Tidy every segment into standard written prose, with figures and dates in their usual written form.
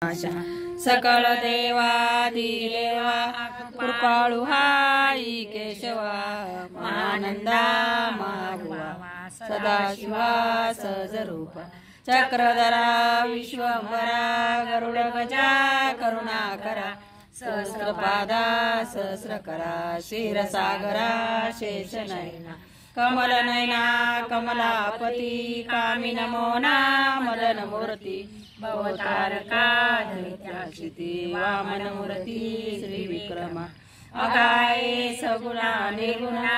सकळ देवादिदेवा कृपाळू हाई केशवा महानंदा महाभुवा सदाशिवा सहजरूपा चक्रधरा विश्वंभरा गरुड गजा करुणाकरा सहस्रपादा सहस्रकरा क्षीरसागरा शेषनयना कमलनयना कमलापती कामी नमोना मदनमूर्ती भवतारका धरित्याक्षिती वामनमूर्ती श्रीविक्रमा अगाय सगुणा निर्गुणा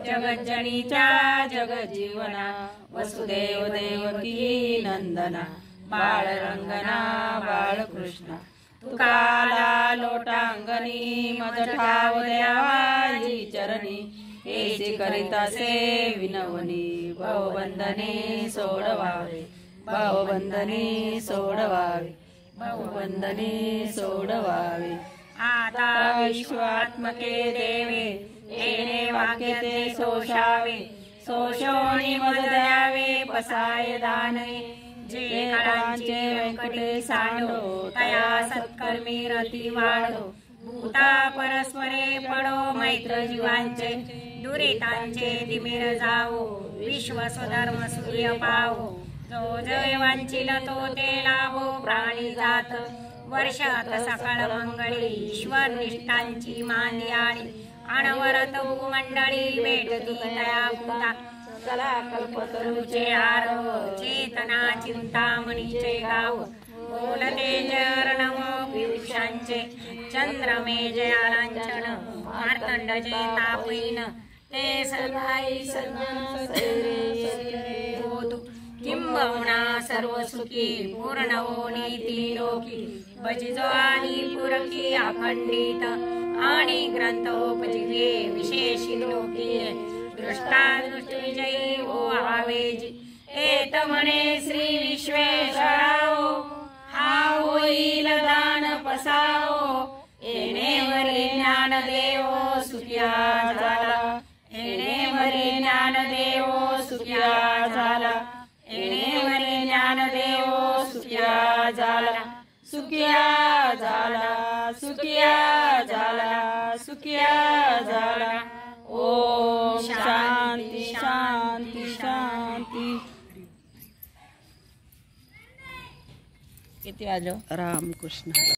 जगज्जनीचा जगज्जीवना वसुदेव देवकी नंदना बाळरंगना बाळकृष्ण तुकाला लोटांगणी मज ठाव द्यावाजी चरणी हेची करितासे विनवनी भवबंधने सोडवावे भवबंधने सोडवावे भवबंधने सोडवावे आता विश्वात्मके देवे येणे वाक्य ते सोशावे सोशोनी मज द्यावे पसाय दाने जे काळांचे व्यंकटे सांडो तया सत्कर्मी रती वाढो भूता परस्परे पडो मैत्र जीवांचे दुरितांचे तिमिर जावो विश्व स्वधर्म सूर्य पावो जो जय वांचिल तो ते लाभो प्राणी जात वर्षात सकाळ मंगळी ईश्वर निष्ठांची मांदियाळी अणवरत मंडळी भेटती तया भूता कला कल्पतरुचे आरव चेतना चिंतामणीचे गाव बोलते जर्णव पियुषांचे चंद्रमे जयालांछन मार्तंडचे तापीन ते सदाई होतु किंबहुना सर्व सुखी पूर्ण होनी त्रिलोकी भजिजो आणि पुरकी अखंडित आणि ग्रंथोपजीवे विशेषी लोकी दृष्टा दृष्टविजयी हो आवेजी एत म्हणे श्री विश्वेश्वराओ हा होईल दान पसाओ येणेवरी ज्ञान देवो सुखिया झाला येणेवरी ज्ञान देवो सुखिया झाला येणेवरी ज्ञान देवो सुखिया झाला सुखिया झाला सुखिया झाला सुखिया झाला ओम शांती शांती शांती। किती वाजो रामकृष्ण।